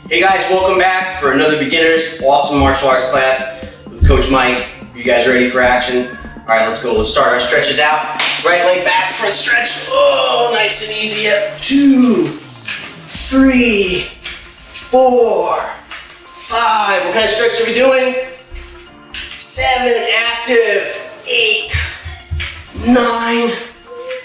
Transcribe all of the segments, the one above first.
Hey guys, welcome back for another beginner's awesome martial arts class with Coach Mike. Are you guys ready for action? All right, let's go. Let's start our stretches out. Right leg back, front stretch. Oh, nice and easy. Yep. 2, 3, 4, 5. What kind of stretch are we doing? 7, active. 8, 9,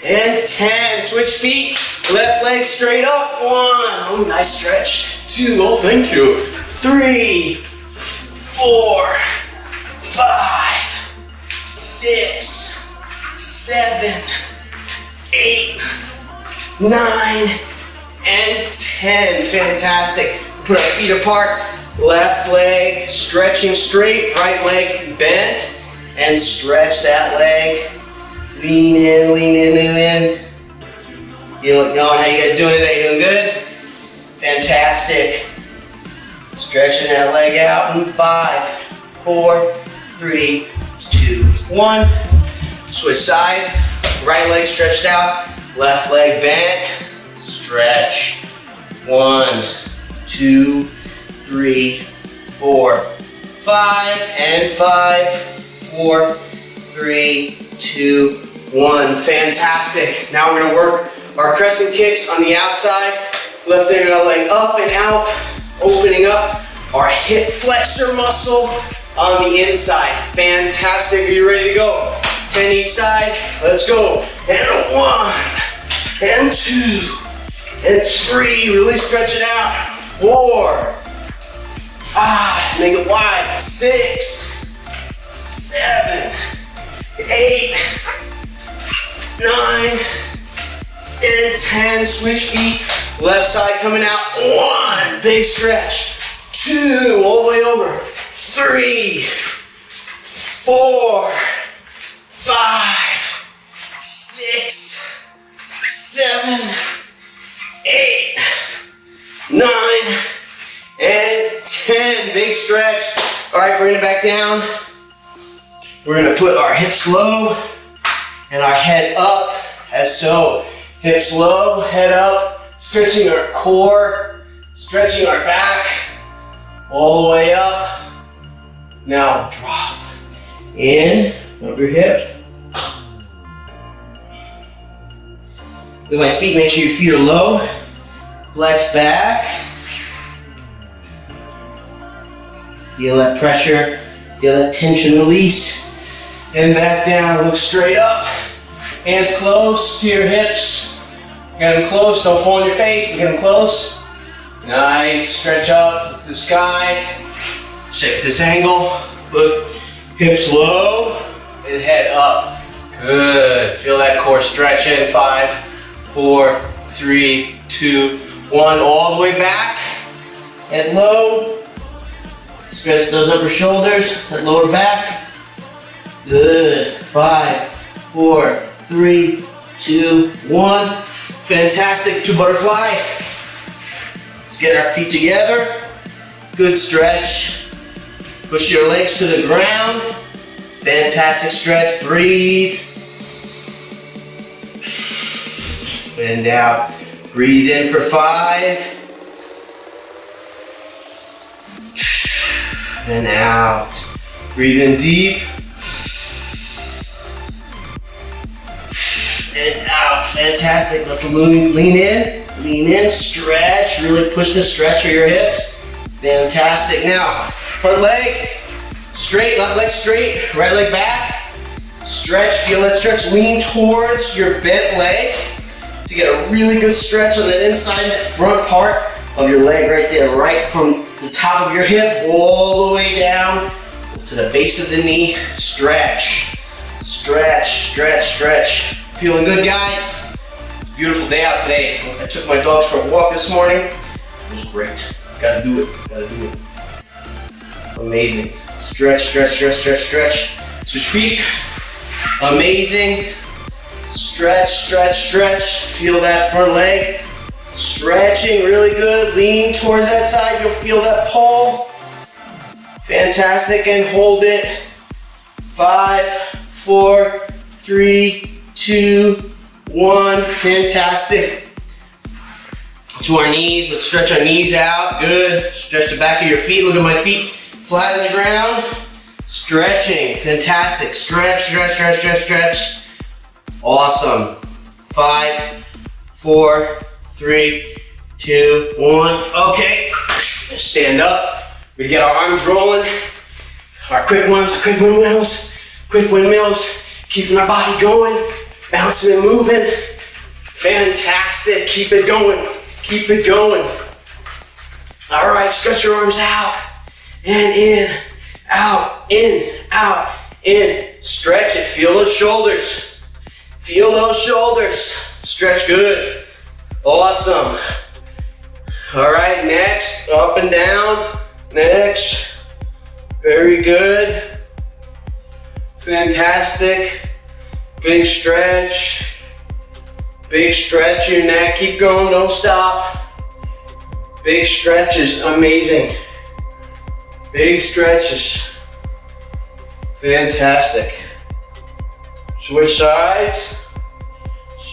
and 10. Switch feet. Left leg straight up. 1. Oh, nice stretch. 2. Oh, thank you. 3, 4, 5, 6, 7, 8, 9, and 10. Fantastic. Put our feet apart. Left leg stretching straight. Right leg bent. And stretch that leg. Lean in, lean in, lean in. Feel it going. How you guys doing today? Doing good? Fantastic. Stretching that leg out in 5, 4, 3, 2, 1. Switch sides. Right leg stretched out. Left leg bent. Stretch. 1, 2, 3, 4, 5, and 5, 4, 3, 2, 1. Fantastic. Now we're going to work our crescent kicks on the outside. Lifting our leg up and out, opening up our hip flexor muscle on the inside. Fantastic. Are you ready to go? 10 each side. Let's go. And 1, and 2, and 3. Really stretch it out. 4, 5. Make it wide. 6, 7, 8, 9, and 10. Switch feet. Left side coming out. 1, big stretch. 2, all the way over. 3, 4, 5, 6, 7, 8, 9, and 10. Big stretch. All right, bring it back down. We're gonna put our hips low and our head up as so. Hips low, head up. Stretching our core, stretching our back, all the way up. Now drop in, up your hip. With my feet, make sure your feet are low. Flex back. Feel that pressure, feel that tension release. And back down, look straight up. Hands close to your hips. Get them close, don't fall on your face, but get them close. Nice, stretch up to the sky. Check this angle. Look, hips low and head up. Good, feel that core stretch in. 5, 4, 3, 2, 1. All the way back, head low. Stretch those upper shoulders, that lower back. Good, 5, 4, 3, 2, 1. Fantastic, 2 butterfly. Let's get our feet together. Good stretch. Push your legs to the ground. Fantastic stretch, breathe. And out. Breathe in for 5. And out. Breathe in deep. And out. Fantastic. Let's lean in, stretch. Really push the stretch of your hips. Fantastic. Now, front leg straight, left leg straight, right leg back. Stretch, feel that stretch. Lean towards your bent leg to get a really good stretch on that inside front part of your leg right there, right from the top of your hip all the way down to the base of the knee. Stretch, stretch, stretch, stretch. Feeling good, guys? Beautiful day out today. I took my dogs for a walk this morning. It was great. Gotta do it. Gotta do it. Amazing. Stretch, stretch, stretch, stretch, stretch. Switch feet. Amazing. Stretch, stretch, stretch. Feel that front leg. Stretching really good. Lean towards that side. You'll feel that pull. Fantastic. And hold it. 5, 4, 3, 2, 1. Fantastic. to our knees. Let's stretch our knees out. Good. Stretch the back of your feet. Look at my feet flat on the ground. Stretching. Fantastic. Stretch, stretch, stretch, stretch, stretch. Awesome. 5, 4, 3, 2, 1. Okay. Stand up. We get our arms rolling. Our quick ones, our quick windmills. Quick windmills. Keeping our body going. Bouncing and moving. Fantastic. Keep it going. Keep it going. All right, stretch your arms out and in, out, in, out, in. Stretch it. Feel those shoulders. Feel those shoulders. Stretch good. Awesome. All right, next, up and down. Next. Very good. Fantastic. Big stretch. Big stretch your neck. Keep going, don't stop. Big stretches, amazing. Big stretches. Fantastic. Switch sides.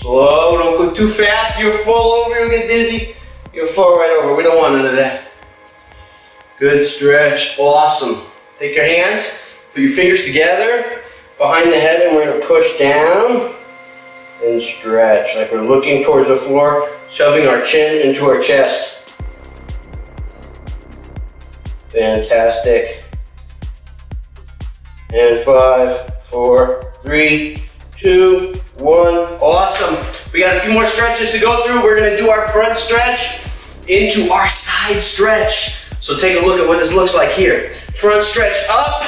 Slow, don't go too fast. You'll fall over, you'll get dizzy. You'll fall right over. We don't want none of that. Good stretch, awesome. Take your hands, put your fingers together behind the head, and we're gonna push down and stretch like we're looking towards the floor, shoving our chin into our chest. Fantastic. And 5, 4, 3, 2, 1. Awesome. We got a few more stretches to go through. We're gonna do our front stretch into our side stretch. So take a look at what this looks like here. Front stretch up,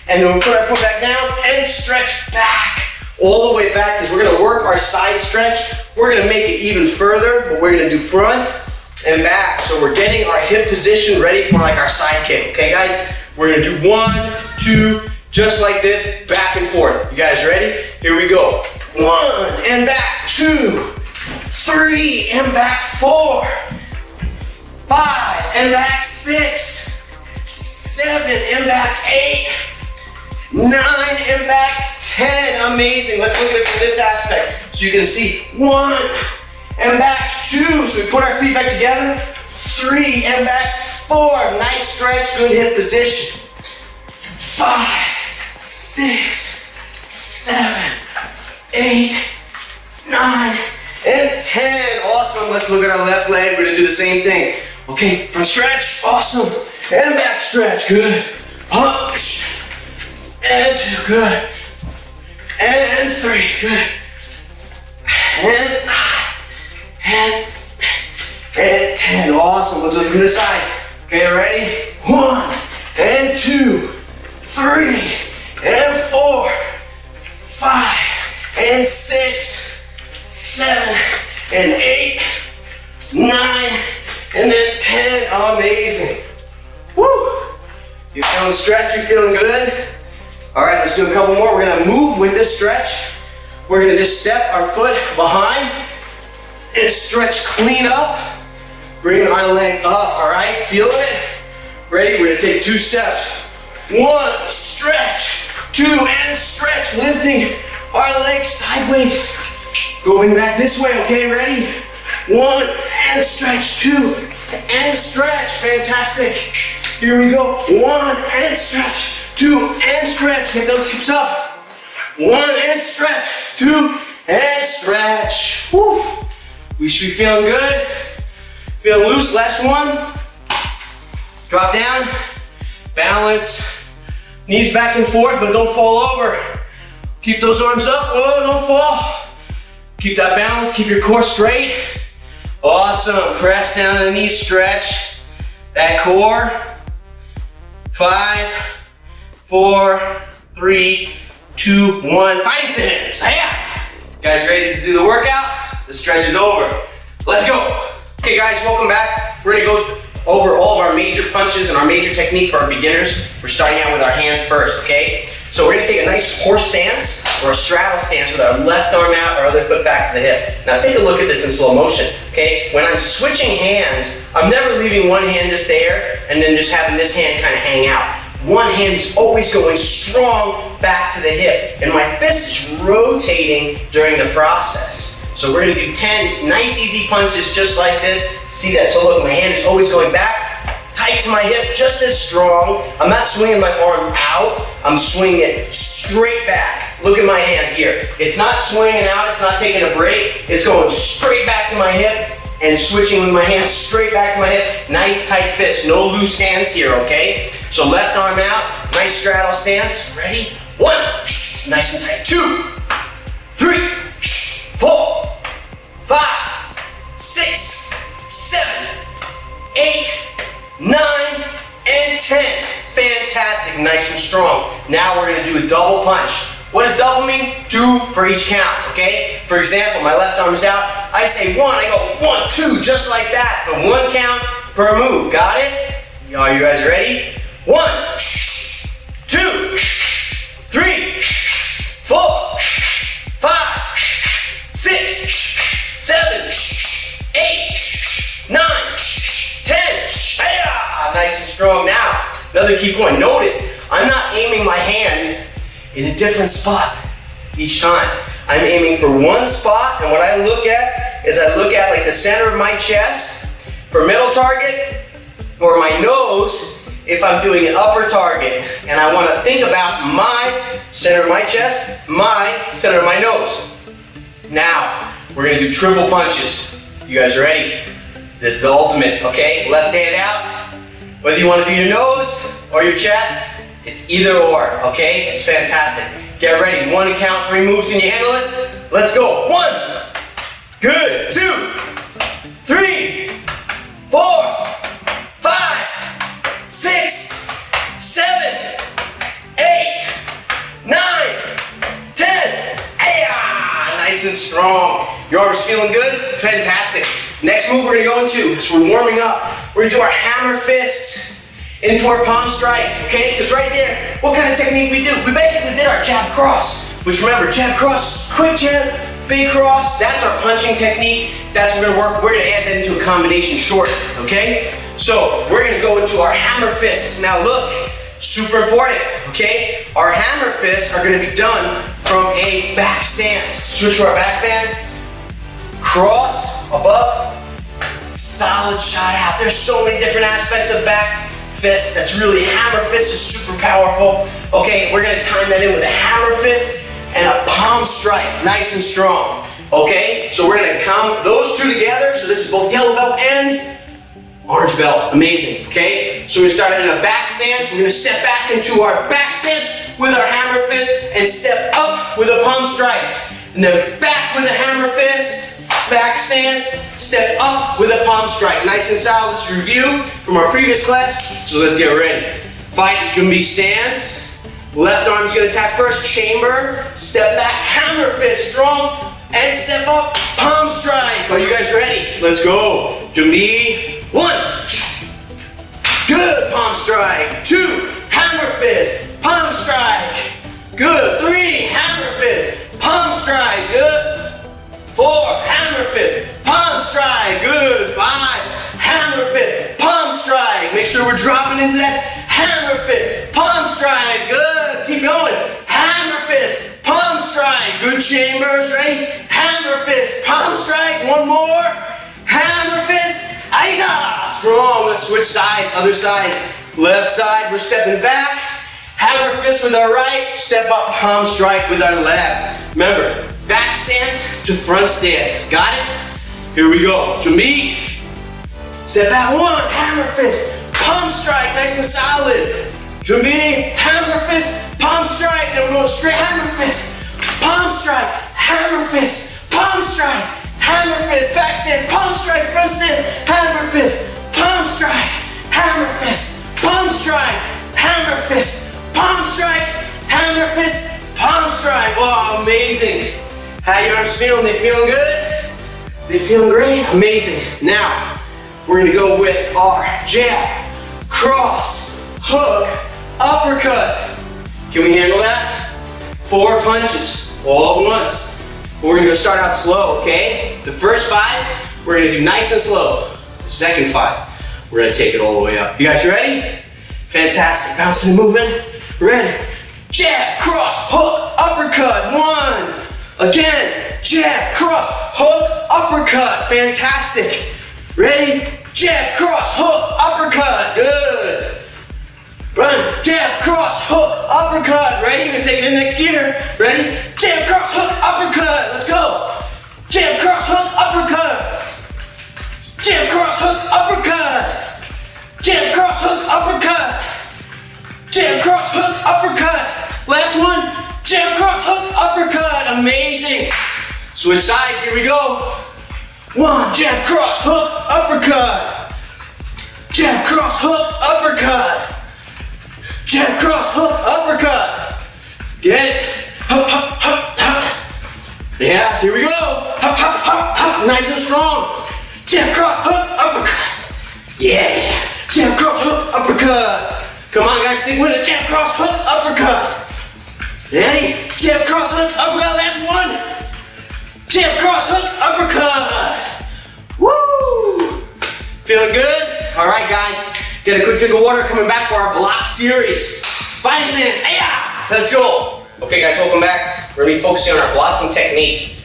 and then we'll put our foot back down and stretch back. All the way back, because we're gonna work our side stretch. We're gonna make it even further, but we're gonna do front and back. So we're getting our hip position ready for like our side kick. Okay guys, we're gonna do 1, 2, just like this, back and forth. You guys ready? Here we go. 1 and back, 2, 3 and back, 4, 5 and back, 6, 7 and back, 8, 9 and back, 10. Amazing. Let's look at it from this aspect. So you can see 1 and back, 2. So we put our feet back together. 3 and back, 4. Nice stretch, good hip position. 5, 6, 7, 8, 9, and 10. Awesome. Let's look at our left leg. We're gonna do the same thing. Okay, front stretch, awesome. And back stretch, good. Up, and 2, good. And 3, good. And 10, awesome. Let's look from this side. Okay, ready? 1, and 2, 3, and 4, 5, and 6, 7, and 8, 9, and then 10. Amazing. Woo! You feeling stretched? You feeling good? All right, let's do a couple more. We're gonna move with this stretch. We're gonna just step our foot behind and stretch clean up. Bring our leg up, all right? Feeling it? Ready? We're gonna take 2 steps. 1, stretch. 2, and stretch. Lifting our legs sideways. Going back this way, okay? Ready? 1, and stretch. 2, and stretch. Fantastic. Here we go. 1, and stretch. 2, and stretch. Get those hips up. 1, and stretch. 2, and stretch. Woo. We should be feeling good. Feeling loose. Last one. Drop down. Balance. Knees back and forth, but don't fall over. Keep those arms up. Whoa, don't fall. Keep that balance. Keep your core straight. Awesome. Press down to the knees. Stretch that core. 5, 4, 3, 2, 1. Fighting stance. Hiya. You guys ready to do the workout? The stretch is over. Let's go. Okay guys, welcome back. We're gonna go over all of our major punches and our major technique for our beginners. We're starting out with our hands first, okay? So we're gonna take a nice horse stance or a straddle stance with our left arm out, our other foot back to the hip. Now take a look at this in slow motion, okay? When I'm switching hands, I'm never leaving one hand just there and then just having this hand kind of hang out. One hand is always going strong back to the hip, and my fist is rotating during the process. So we're gonna do 10 nice easy punches just like this. See that? So look, my hand is always going back, tight to my hip, just as strong. I'm not swinging my arm out, I'm swinging it straight back. Look at my hand here. It's not swinging out, it's not taking a break. It's going straight back to my hip and switching with my hand straight back to my hip. Nice tight fist, no loose hands here, okay? So left arm out, nice straddle stance. Ready? 1, nice and tight. 2, 3, 4, 5, 6, 7, 8, 9, and 10. Fantastic, nice and strong. Now we're gonna do a double punch. What does double mean? 2 for each count, okay? For example, my left arm is out. I say 1, I go 1, 2, just like that. But 1 count per move, got it? Are you guys ready? 1, 2, 3, 4, 5, 6, 7, 8, 9, 10. Yeah, nice and strong. Now, another key point. Notice, I'm not aiming my hand in a different spot each time. I'm aiming for one spot, and what I look at is I look at like the center of my chest for middle target, or my nose if I'm doing an upper target. And I want to think about my center of my chest, my center of my nose. Now, we're going to do triple punches. You guys ready? This is the ultimate, okay? Left hand out. Whether you want to do your nose or your chest, it's either or, okay? It's fantastic. Get ready. 1 count, 3 moves. Can you handle it? Let's go. 1. Good. 2, 3, 4, 5, 6, 7, 8, 9, 10. Nice and strong. Your arms feeling good? Fantastic. Next move we're gonna go into, so we're warming up. We're gonna do our hammer fists into our palm strike, okay? Because right there, what kind of technique we do? We basically did our jab cross, which remember, jab cross, quick jab, big cross, that's our punching technique. That's what we're gonna work. We're gonna add that into a combination short, okay? So we're gonna go into our hammer fists. Now look, super important, okay? Our hammer fists are gonna be done from a back stance. Switch to our back band, cross, above, solid shot out. There's so many different aspects of back fist. That's really, hammer fist is super powerful. Okay, we're gonna time that in with a hammer fist and a palm strike, nice and strong. Okay, so we're gonna come those two together. So this is both yellow belt and orange belt, amazing, okay? So we're gonna start in a back stance. We're gonna step back into our back stance with our hammer fist and step up with a palm strike. And then back with a hammer fist, back stance, step up with a palm strike. Nice and solid. Let's review from our previous class. So let's get ready. Fight Majubi Stance. Left arm's gonna attack first, chamber, step back, hammer fist, strong, and step up, palm strike. Are you guys ready? Let's go. Majubi, 1. Good, palm strike. 2, hammer fist, palm strike. Good. 3, hammer fist, palm strike. Good. 4, hammer fist, palm strike. Good. 5, hammer fist, palm strike. Make sure we're dropping into that hammer fist, palm strike. Good. Keep going. Hammer fist, palm strike. Good, chambers. Ready? Hammer fist, palm strike. One more. Hammer fist. Aita. Strong. Let's switch sides. Other side. Left side. We're stepping back. Hammer fist with our right. Step up, palm strike with our left. Remember, back stance to front stance. Got it? Here we go. Majubi. Step back. 1. Hammer fist. Palm strike. Nice and solid. Majubi. Hammer fist. Palm strike. Then we're going straight hammer fist. Palm strike. Hammer fist. Palm strike. Hammer fist. Back stance. Palm strike. Front stance. Hammer fist. Palm strike. Hammer fist. Palm strike. Hammer fist. Palm strike. Hammer fist. Palm strike. Wow, amazing. How your arms feeling? They feeling good? They feeling great? Amazing. Now, we're gonna go with our jab, cross, hook, uppercut. Can we handle that? 4 punches, all at once. We're gonna start out slow, okay? The first 5, we're gonna do nice and slow. The second 5, we're gonna take it all the way up. You guys ready? Fantastic, bouncing and moving. Ready? Jab, cross, hook, uppercut. 1. Again, jab, cross, hook, uppercut, fantastic. Ready? Jab, cross, hook, uppercut, good. Run, jab, cross, hook, uppercut. Ready? You're gonna take it in next gear. Ready? Jab, cross, hook, uppercut. Let's go. Jab, cross, hook, uppercut. Jab, cross, hook, uppercut. Jab, cross, hook, uppercut. Jab, cross, hook, uppercut. Last one. Jab, cross, hook, uppercut. Amazing. Switch sides. Here we go. One, jab, cross, hook, uppercut. Jab, cross, hook, uppercut. Jab, cross, hook, uppercut. Get it? Hup, hup, hup, hup. Yes, here we go. Hup, hup, hup, hup. Nice and strong. Jab, cross, hook, uppercut. Yeah. Jab, cross, hook, uppercut. Come on, guys, stick with it. Jab, cross, hook, uppercut. Ready? Jab, cross, hook, uppercut. Last one. Jab, cross, hook, uppercut. Woo! Feeling good? All right, guys. Get a quick drink of water. Coming back for our block series. Fighting stance. Hey-ya! Let's go. Okay, guys, welcome back. We're gonna be focusing on our blocking techniques.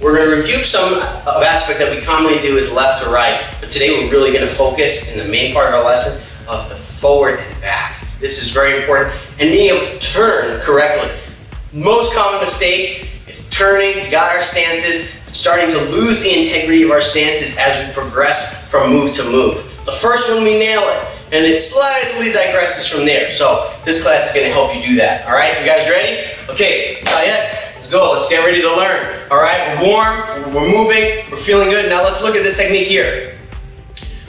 We're gonna review some of aspect that we commonly do is left to right, but today we're really gonna focus in the main part of our lesson of the forward and back. This is very important, and being able to turn correctly. Most common mistake is turning. We got our stances, starting to lose the integrity of our stances as we progress from move to move. The first one we nail it, and it slightly digresses from there. So this class is gonna help you do that. All right, you guys ready? Okay, not yet. Let's go, let's get ready to learn. All right, we're warm, we're moving, we're feeling good. Now let's look at this technique here.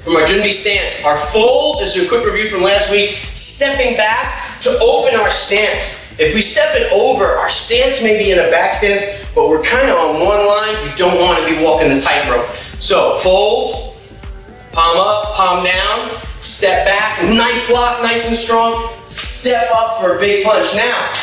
From our Majubi Stance, our fold, this is a quick review from last week, stepping back to open our stance. If we step it over, our stance may be in a back stance, but we're kind of on one line. We don't want to be walking the tightrope. So fold, palm up, palm down, step back, knife block, nice and strong, step up for a big punch. Now,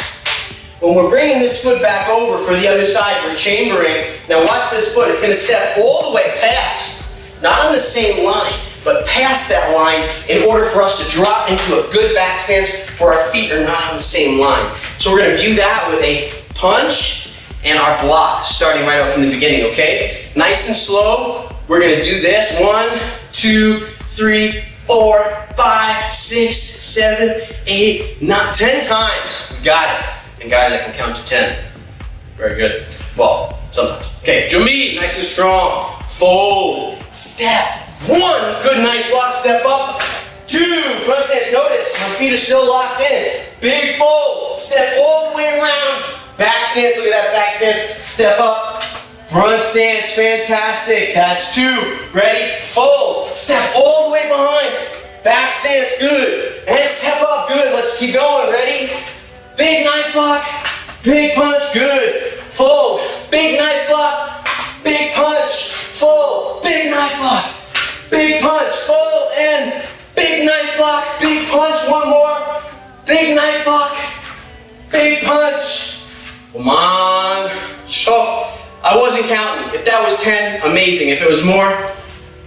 when we're bringing this foot back over for the other side, we're chambering. Now watch this foot, it's gonna step all the way past, not on the same line, but past that line in order for us to drop into a good back stance where our feet are not on the same line. So we're gonna view that with a punch and our block, starting right off from the beginning, okay? Nice and slow, we're gonna do this. 1, 2, 3, 4, 5, 6, 7, 8, 9, 10 times. Got it. And guys, I can count to 10. Very good. Well, sometimes. Okay, Majubi, nice and strong. Fold, step. 1, good knife block, step up. 2, front stance, notice, my feet are still locked in. Big fold, step all the way around. Back stance, look at that back stance. Step up, front stance, fantastic. That's 2, ready, fold. Step all the way behind. Back stance, good. And step up, good. Let's keep going, ready? Big knife block, big punch, good. Fold, big knife block, big punch, fold, big knife block, big punch, fold, and big knife block, big punch, one more. Big knife block, big punch. Come on. So, I wasn't counting. If that was 10, amazing. If it was more,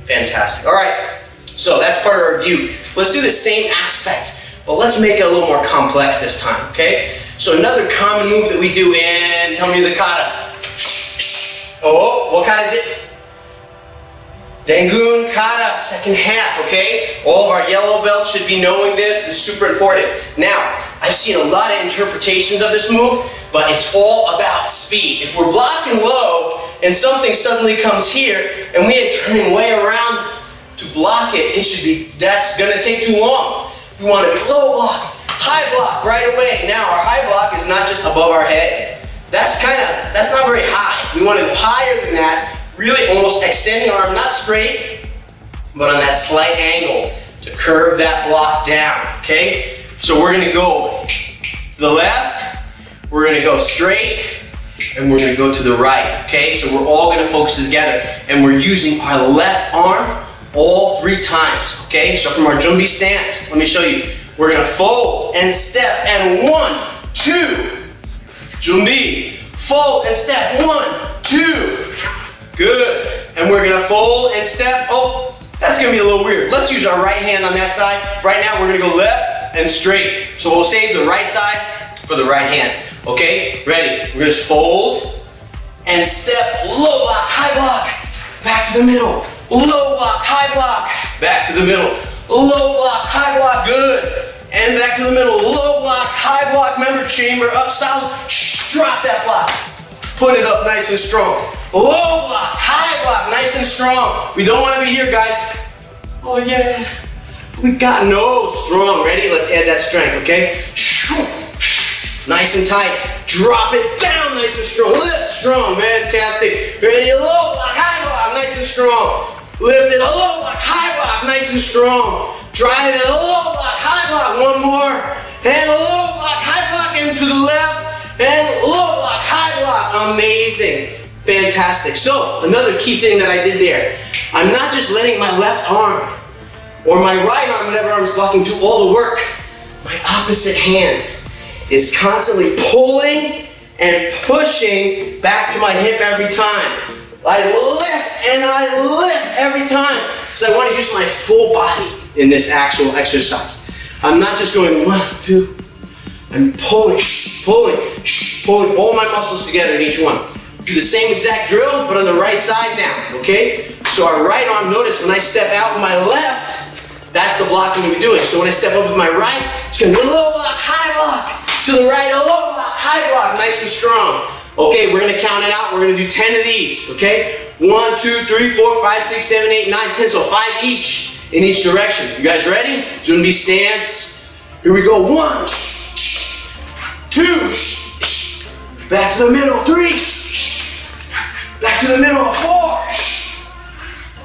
fantastic. All right, so that's part of our review. Let's do the same aspect, but let's make it a little more complex this time, okay? So another common move that we do in, tell me the kata. Oh, what kata is it? Dangun kata, second half, okay? All of our yellow belts should be knowing this. This is super important. Now, I've seen a lot of interpretations of this move, but it's all about speed. If we're blocking low and something suddenly comes here and we are turning way around to block it, that's gonna take too long. We want to be low block, high block right away. Now our high block is not just above our head. That's not very high. We want to go higher than that, really almost extending our arm, not straight, but on that slight angle to curve that block down, okay? So we're gonna go to the left, we're gonna go straight, and we're gonna go to the right, okay? So we're all gonna focus together, and we're using our left arm all 3 times, okay? So from our Majubi Stance, let me show you. We're gonna fold and step, and 1, 2. Majubi, fold and step, 1, 2. Good. And we're gonna fold and step. Oh, that's gonna be a little weird. Let's use our right hand on that side. Right now, we're gonna go left and straight. So we'll save the right side for the right hand. Okay, ready? We're gonna just fold and step, low block, high block, back to the middle, low block, high block, back to the middle, low block, high block, good, and back to the middle, low block, high block, member chamber, up solid, drop that block, put it up nice and strong, low block, high block, nice and strong. We don't want to be here, guys. Oh yeah, we got no strong. Ready? Let's add that strength, okay? Nice and tight. Drop it down nice and strong. Lift strong, fantastic. Ready? Low block, high block, nice and strong. Lift it, a low block, high block, nice and strong. Drive it, a low block, high block, one more. And a low block, high block into the left. And low block, high block. Amazing. Fantastic. So, another key thing that I did there. I'm not just letting my left arm or my right arm, whatever arm's blocking, do all the work. My opposite hand is constantly pulling and pushing back to my hip every time. I lift and I lift every time because I want to use my full body in this actual exercise. I'm not just going 1, 2. I'm pulling, pulling all my muscles together in each one. Do the same exact drill, but on the right side now, okay? So our right arm, notice when I step out with my left, that's the blocking we're doing. So when I step up with my right, it's going to be low block, high block. To the right, a low block, high block, nice and strong. Okay, we're gonna count it out. We're gonna do 10 of these, okay? 1, 2, 3, 4, 5, 6, 7, 8, 9, 10, so 5 each in each direction. You guys ready? Majubi Stance. Here we go. 1, 2, back to the middle, 3, back to the middle, 4,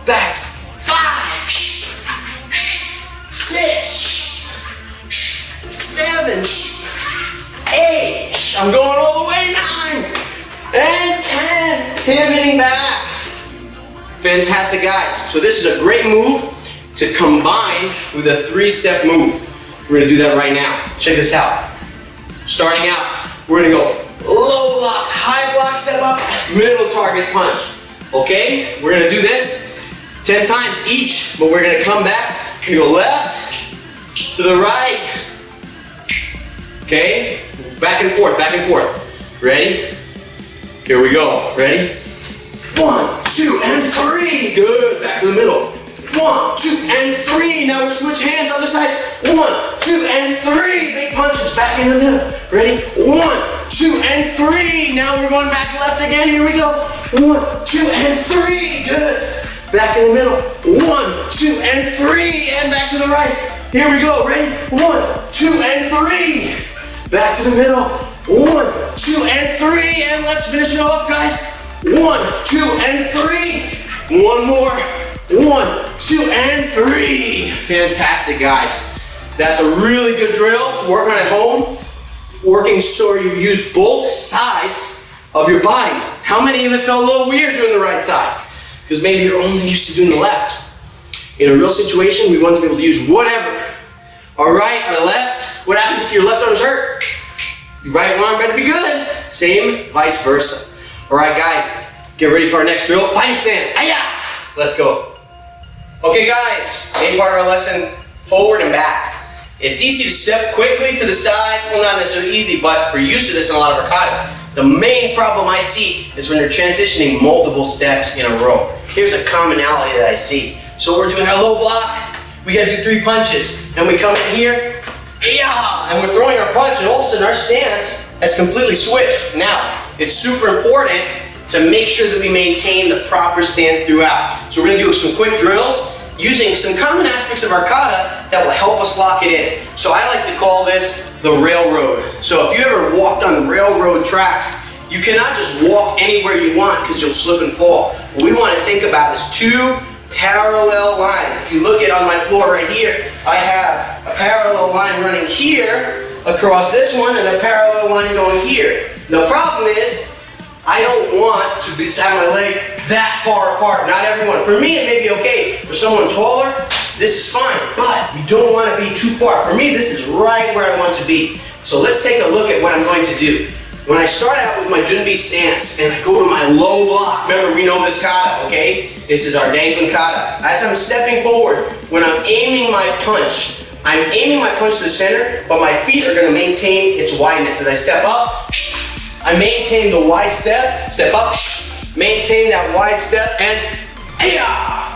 back, 5, 6, 7, 8, I'm going all the way, 9, and 10, pivoting back. Fantastic, guys. So this is a great move to combine with a 3-step move. We're gonna do that right now. Check this out. Starting out, we're gonna go low block, high block, step up, middle target punch. Okay, we're gonna do this 10 times each, but we're gonna come back, we're gonna go left to the right. Okay, back and forth, back and forth. Ready? Here we go. Ready? 1, 2, and 3. Good. Back to the middle. 1, 2, and 3. Now we're gonna switch hands. Other side. 1, 2, and 3. Big punches. Back in the middle. Ready? 1, 2, and 3. Now we're going back left again. Here we go. 1, 2, and 3. Good. Back in the middle. 1, 2, and 3. And back to the right. Here we go. Ready? 1, 2, and 3. Back to the middle. 1, 2, and 3. And let's finish it off, guys. 1, 2, and 3. One more. 1, 2, and 3. Fantastic, guys. That's a really good drill to work on at home. Working so you use both sides of your body. How many of it felt a little weird doing the right side? Because maybe you're only used to doing the left. In a real situation, we want to be able to use whatever. Our right, our left. What happens if your left arm's hurt? Your right arm better be good. Same, vice versa. All right, guys, get ready for our next drill. Fighting stance. Hi-ya! Let's go. Okay, guys, main part of our lesson, forward and back. It's easy to step quickly to the side. Well, not necessarily easy, but we're used to this in a lot of our katas. The main problem I see is when you're transitioning multiple steps in a row. Here's a commonality that I see. So we're doing our low block. We gotta do 3 punches. And we come in here, and we're throwing our punch, and all of a sudden our stance has completely switched. Now, it's super important to make sure that we maintain the proper stance throughout. So we're gonna do some quick drills using some common aspects of our kata that will help us lock it in. So I like to call this the railroad. So if you ever walked on railroad tracks, you cannot just walk anywhere you want because you'll slip and fall. What we want to think about is 2 parallel lines. If you look at on my floor right here, I have a parallel line running here across this one and a parallel line going here. The problem is, I don't want to have my legs that far apart. Not everyone. For me, it may be okay. For someone taller, this is fine, but you don't want to be too far. For me, this is right where I want to be. So let's take a look at what I'm going to do. When I start out with my Majubi Stance and I go to my low block, remember we know this kata, okay? This is our dangling kata. As I'm stepping forward, when I'm aiming my punch, I'm aiming my punch to the center, but my feet are going to maintain its wideness. As I step up, I maintain the wide step, step up, maintain that wide step, and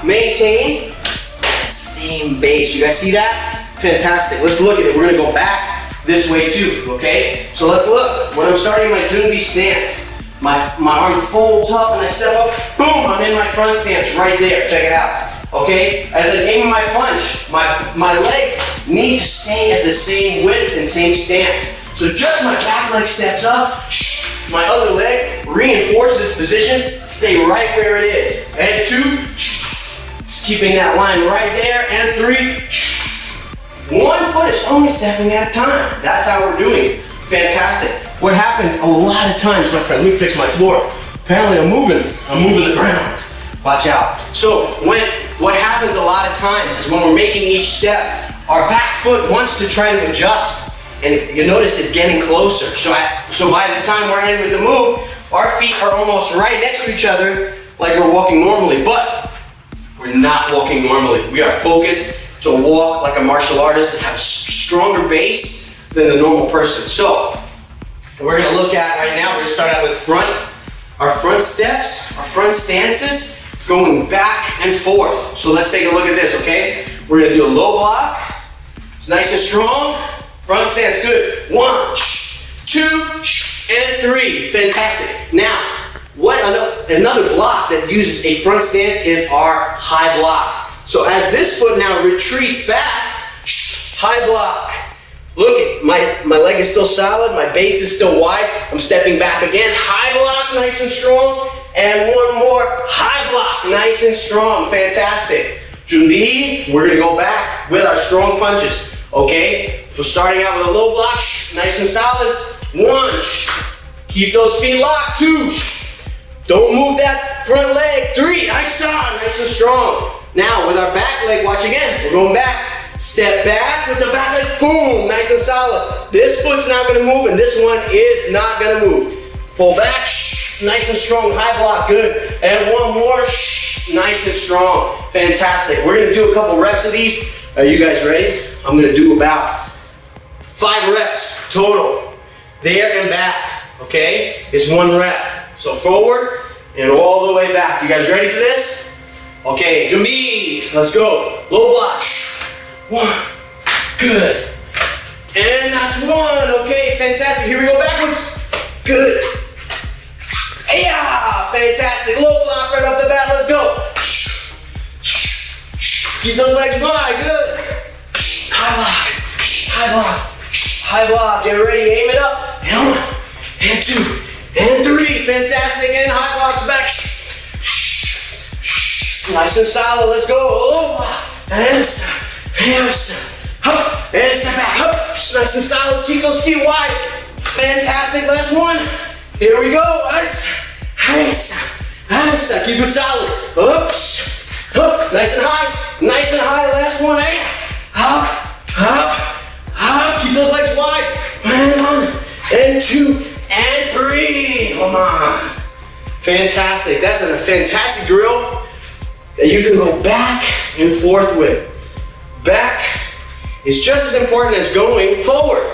maintain that same base. You guys see that? Fantastic. Let's look at it. We're gonna go back this way too, okay? So let's look. When I'm starting my Majubi Stance, my arm folds up and I step up, boom, I'm in my front stance right there. Check it out, okay? As I aim my punch, my legs need to stay at the same width and same stance. So just my back leg steps up, my other leg reinforces its position, stay right where it is. And 2, just keeping that line right there. And 3, 1 foot is only stepping at a time. That's how we're doing it. Fantastic. What happens a lot of times, my friend, let me fix my floor. Apparently I'm moving the ground. Watch out. So what happens a lot of times is when we're making each step, our back foot wants to try to adjust. And you notice it's getting closer. So by the time we're in with the move, our feet are almost right next to each other like we're walking normally, but we're not walking normally. We are focused to walk like a martial artist and have a stronger base than the normal person. So we're gonna look at right now, we're gonna start out with our front steps, our front stances, going back and forth. So let's take a look at this, okay? We're gonna do a low block. It's nice and strong. Front stance, good. 1, 2, and 3. Fantastic. Now, another block that uses a front stance is our high block. So as this foot now retreats back, high block. Look, my leg is still solid, my base is still wide. I'm stepping back again. High block, nice and strong. And one more, high block, nice and strong. Fantastic. Junbi, we're gonna go back with our strong punches. Okay, so starting out with a low block, nice and solid. 1, keep those feet locked. 2, don't move that front leg. 3, nice and strong. Now with our back leg, watch again. We're going back. Step back with the back leg, boom, nice and solid. This foot's not gonna move and this one is not gonna move. Pull back, nice and strong, high block, good. And one more, nice and strong. Fantastic. We're gonna do a couple reps of these. Are you guys ready? I'm gonna do about 5 reps total, there and back, okay? It's 1 rep. So forward and all the way back. You guys ready for this? Okay, Junbi, let's go. Low block, 1, good. And that's 1, okay, fantastic. Here we go backwards, good. Yeah, fantastic. Low block right off the bat, let's go. Keep those legs wide, good. High block, high block, high block. Get ready, aim it up. And 1, and 2, and 3. Fantastic, and high blocks back. Nice and solid, let's go. Low block, and up, and step back, up. Nice and solid, keep those feet wide. Fantastic, last one. Here we go. Nice, keep it solid. Up, up, nice and high, last one. Up, keep those legs wide. And 1, and 2, and 3. Come on. Fantastic. That's a fantastic drill that you can go back and forth with. Back is just as important as going forward.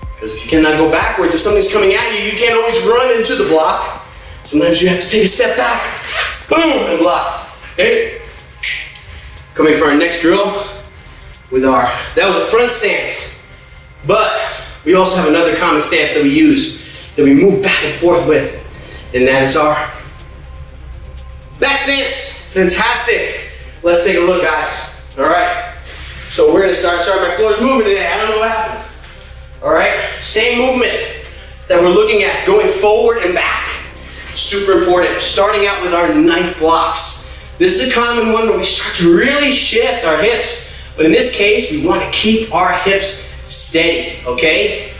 Because if you cannot go backwards, if something's coming at you, you can't always run into the block. Sometimes you have to take a step back, boom, and block. Okay? Coming for our next drill with that was a front stance, but we also have another common stance that we use, that we move back and forth with, and that is our back stance. Fantastic. Let's take a look, guys. All right. So we're gonna start. Sorry, my floor's moving today. I don't know what happened. All right. Same movement that we're looking at, going forward and back. Super important. Starting out with our knife blocks. This is a common one when we start to really shift our hips. But in this case, we want to keep our hips steady, okay?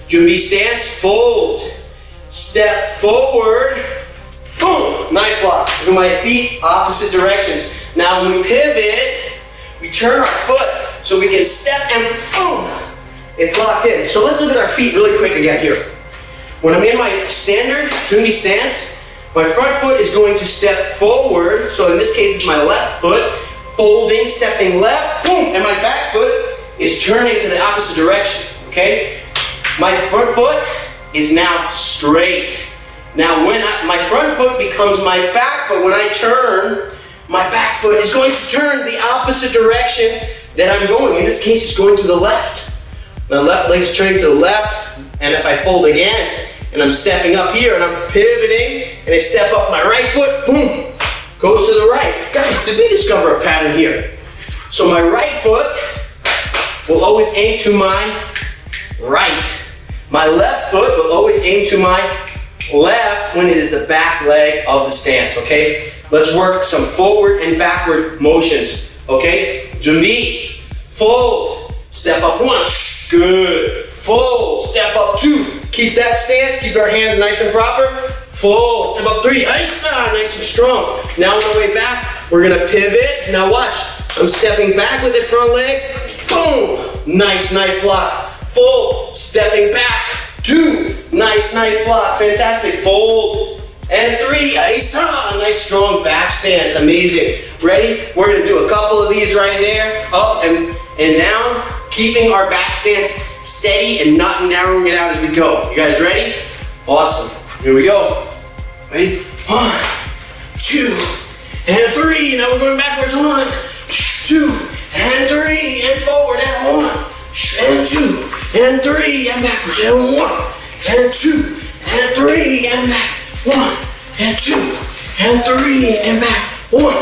Majubi stance, fold, step forward, boom, knife block. Look at my feet, opposite directions. Now when we pivot, we turn our foot so we can step and boom, it's locked in. So let's look at our feet really quick again here. When I'm in my standard Majubi stance, my front foot is going to step forward. So in this case, it's my left foot, folding, stepping left, boom, and my back foot is turning to the opposite direction, okay? My front foot is now straight. Now when my front foot becomes my back foot, when I turn, my back foot is going to turn the opposite direction that I'm going. In this case, it's going to the left. My left leg is turning to the left, and if I fold again, and I'm stepping up here, and I'm pivoting, and I step up my right foot, boom, goes to the right. Guys, did we discover a pattern here? So my right foot will always aim to my right. My left foot will always aim to my left when it is the back leg of the stance, okay? Let's work some forward and backward motions, okay? Junbi, fold, step up 1, good. Fold, step up 2. Keep that stance, keep our hands nice and proper. Fold, step up 3, nice and strong. Now on the way back, we're gonna pivot. Now watch, I'm stepping back with the front leg. Boom, nice knife block. Fold, stepping back. 2, nice knife block, fantastic. Fold, and 3, nice strong back stance, amazing. Ready? We're gonna do a couple of these right there, up and down, keeping our back stance steady and not narrowing it out as we go. You guys ready? Awesome, here we go. Ready? 1, 2, and 3. Now we're going backwards. 1, 2, and 3, and forward, and 1, and 2, and 3, and backwards, and 1, and 2, and 3, and back, 1, and 2, and 3, and back, 1,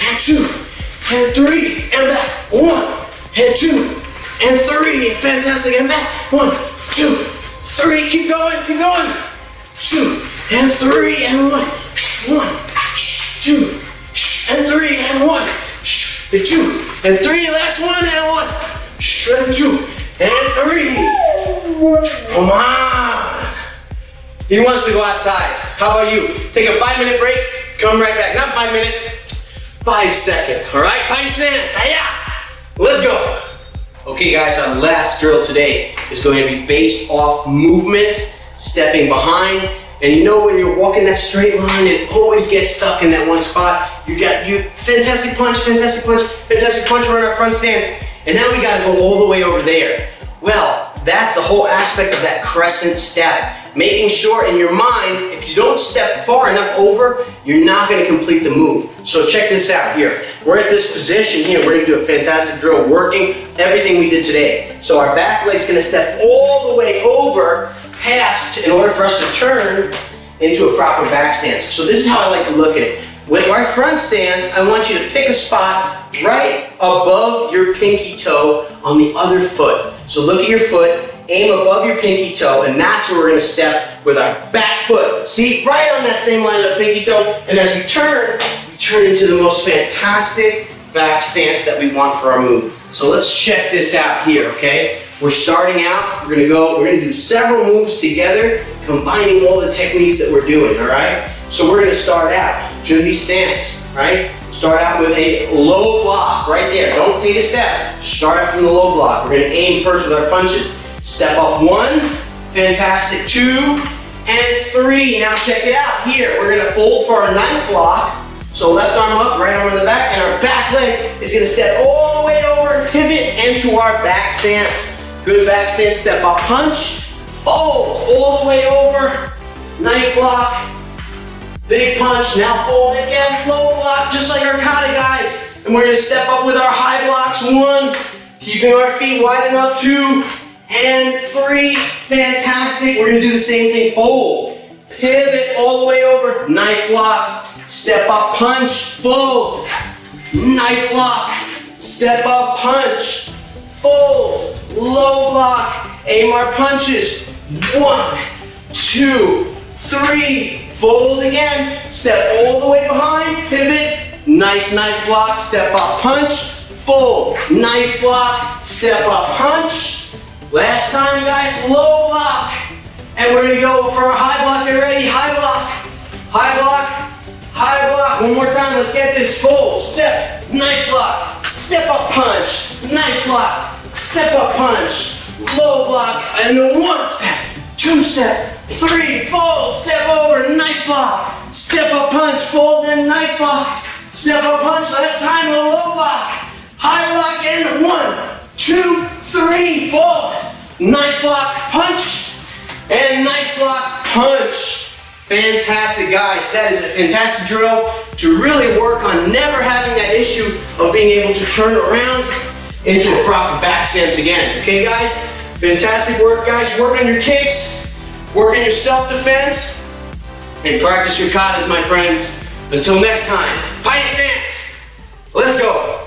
and 2, and 3, and back, 1, and 2, and 3, fantastic, and back, 1, 2, 3, keep going, 2, and 3, and 1, 2, and 3, and 1, 2, and 3, last one, and 1, and 2, and 3. Come on. He wants to go outside. How about you? Take a 5-minute break, come right back. Not 5 minutes, 5 seconds. All right, 5 seconds. Hiya. Let's go. Okay, guys, our last drill today is going to be based off movement, stepping behind. And you know when you're walking that straight line, it always gets stuck in that one spot. Fantastic punch, fantastic punch, fantastic punch. We're in our front stance. And now we gotta go all the way over there. Well, that's the whole aspect of that crescent step. Making sure in your mind, if you don't step far enough over, you're not gonna complete the move. So check this out here. We're at this position here. We're gonna do a fantastic drill working everything we did today. So our back leg's gonna step all the way over past in order for us to turn into a proper back stance. So this is how I like to look at it. With our front stance, I want you to pick a spot right above your pinky toe on the other foot. So look at your foot, aim above your pinky toe, and that's where we're gonna step with our back foot. See, right on that same line of the pinky toe, and as we turn into the most fantastic back stance that we want for our move. So let's check this out here, okay? We're starting out, we're gonna do several moves together, combining all the techniques that we're doing, all right? So we're gonna start out, Majubi Stance, right? Start out with a low block right there. Don't take a step. Start out from the low block. We're gonna aim first with our punches. Step up 1, fantastic, 2, and 3. Now check it out. Here, we're gonna fold for our knife block. So left arm up, right arm in the back, and our back leg is gonna step all the way over, pivot into our back stance. Good back stance, step up, punch, fold, all the way over, knife block, big punch, now fold again, low block, just like our kata, guys. And we're gonna step up with our high blocks, 1, keeping our feet wide enough, 2, and 3, fantastic. We're gonna do the same thing, fold, pivot all the way over, knife block, step up, punch, fold, knife block, step up, punch, fold, low block, aim our punches, 1, 2, 3, fold again, step all the way behind, pivot, nice knife block, step up, punch, fold, knife block, step up, punch. Last time, guys, low block. And we're gonna go for a high block. Get ready, high block, high block, high block. One more time, let's get this, fold, step, knife block, step up, punch, knife block, step up, punch, low block, and then 1 step, 2 step, 3, fold, step over, knife block, step up, punch, fold, and knife block, step up, punch, last time, a low block, high block, and 1, 2, 3, fold, knife block, punch, and knife block, punch. Fantastic, guys. That is a fantastic drill to really work on never having of being able to turn around into a proper back stance again. Okay guys, fantastic work guys. Work on your kicks, work on your self-defense, and practice your katas, my friends. Until next time, fighting stance. Let's go.